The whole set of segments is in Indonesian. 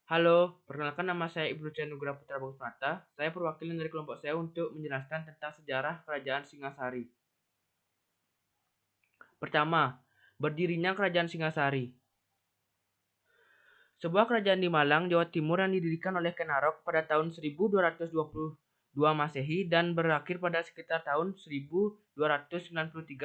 Halo, perkenalkan nama saya Ibnu Nugraha Putra Bagus Prata. Saya perwakilan dari kelompok saya untuk menjelaskan tentang sejarah Kerajaan Singasari. Pertama, berdirinya Kerajaan Singasari. Sebuah kerajaan di Malang, Jawa Timur yang didirikan oleh Ken Arok pada tahun 1222 Masehi dan berakhir pada sekitar tahun 1293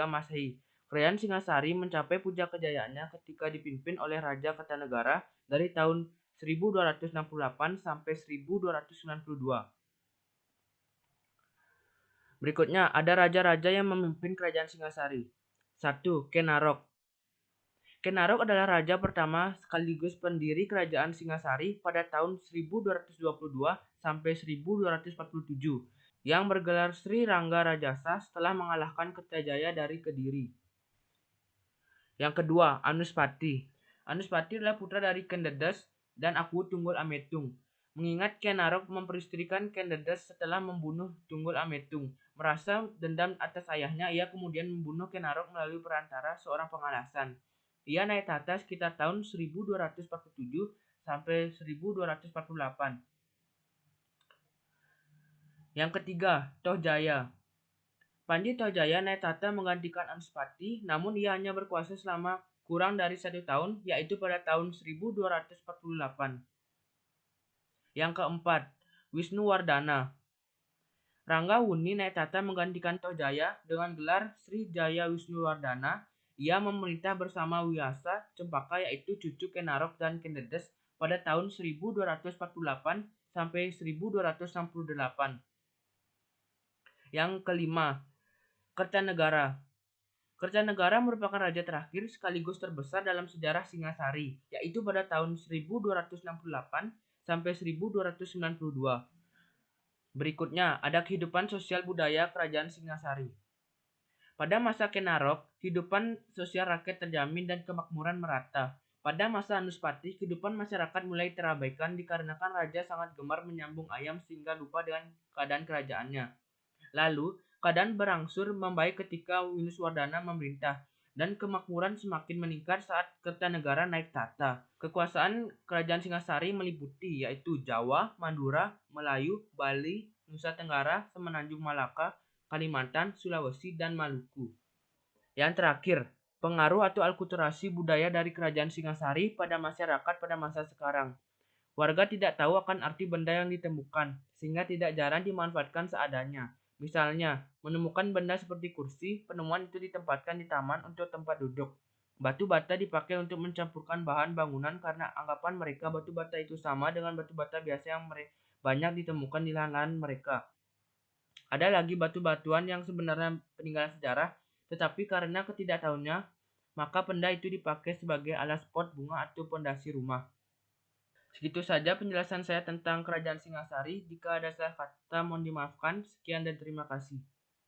Masehi. Kerajaan Singasari mencapai puncak kejayaannya ketika dipimpin oleh Raja Kertanegara dari tahun 1268 sampai 1292. Berikutnya ada raja-raja yang memimpin kerajaan Singasari. 1. Ken Arok. Ken Arok adalah raja pertama sekaligus pendiri kerajaan Singasari pada tahun 1222 sampai 1247 yang bergelar Sri Rangga Rajasa setelah mengalahkan Kertajaya dari Kediri. Yang kedua, Anuspati. Anuspati adalah putra dari Ken Dedes dan Aku Tunggul Ametung. Mengingat Ken Arok memperistrikan Ken Dedes setelah membunuh Tunggul Ametung. Merasa dendam atas ayahnya, ia kemudian membunuh Ken Arok melalui perantara seorang pengalasan. Ia naik tahta sekitar tahun 1247 sampai 1248. Yang ketiga, Tohjaya. Panji Tohjaya naik tahta menggantikan Anuspati, namun ia hanya berkuasa selama kurang dari 1 tahun, yaitu pada tahun 1248. Yang keempat, Wisnuwardana. Ranggawuni naik tahta menggantikan Tohjaya dengan gelar Sri Jaya Wisnuwardana. Ia memerintah bersama Wiyasa Cempaka yaitu cucu Ken Arok dan Ken Dedes pada tahun 1248 sampai 1268. Yang kelima, Kertanegara. Kertanegara merupakan raja terakhir sekaligus terbesar dalam sejarah Singasari, yaitu pada tahun 1268 sampai 1292. Berikutnya ada kehidupan sosial budaya kerajaan Singasari. Pada masa Ken Arok, kehidupan sosial rakyat terjamin dan kemakmuran merata. Pada masa Anuspati, kehidupan masyarakat mulai terabaikan dikarenakan raja sangat gemar menyambung ayam sehingga lupa dengan keadaan kerajaannya. Lalu, keadaan berangsur membaik ketika Wisnuwardana memerintah, dan kemakmuran semakin meningkat saat Kertanegara naik tahta. Kekuasaan kerajaan Singasari meliputi yaitu Jawa, Madura, Melayu, Bali, Nusa Tenggara, Semenanjung Malaka, Kalimantan, Sulawesi, dan Maluku. Yang terakhir, pengaruh atau alkulturasi budaya dari kerajaan Singasari pada masyarakat pada masa sekarang. Warga tidak tahu akan arti benda yang ditemukan, sehingga tidak jarang dimanfaatkan seadanya. Misalnya, menemukan benda seperti kursi, penemuan itu ditempatkan di taman untuk tempat duduk. Batu bata dipakai untuk mencampurkan bahan bangunan karena anggapan mereka batu bata itu sama dengan batu bata biasa yang banyak ditemukan di lahan-lahan mereka. Ada lagi batu-batuan yang sebenarnya peninggalan sejarah, tetapi karena ketidaktahuannya, maka benda itu dipakai sebagai alas pot bunga atau pondasi rumah. Segitu saja penjelasan saya tentang Kerajaan Singasari. Jika ada salah kata mohon dimaafkan. Sekian dan terima kasih.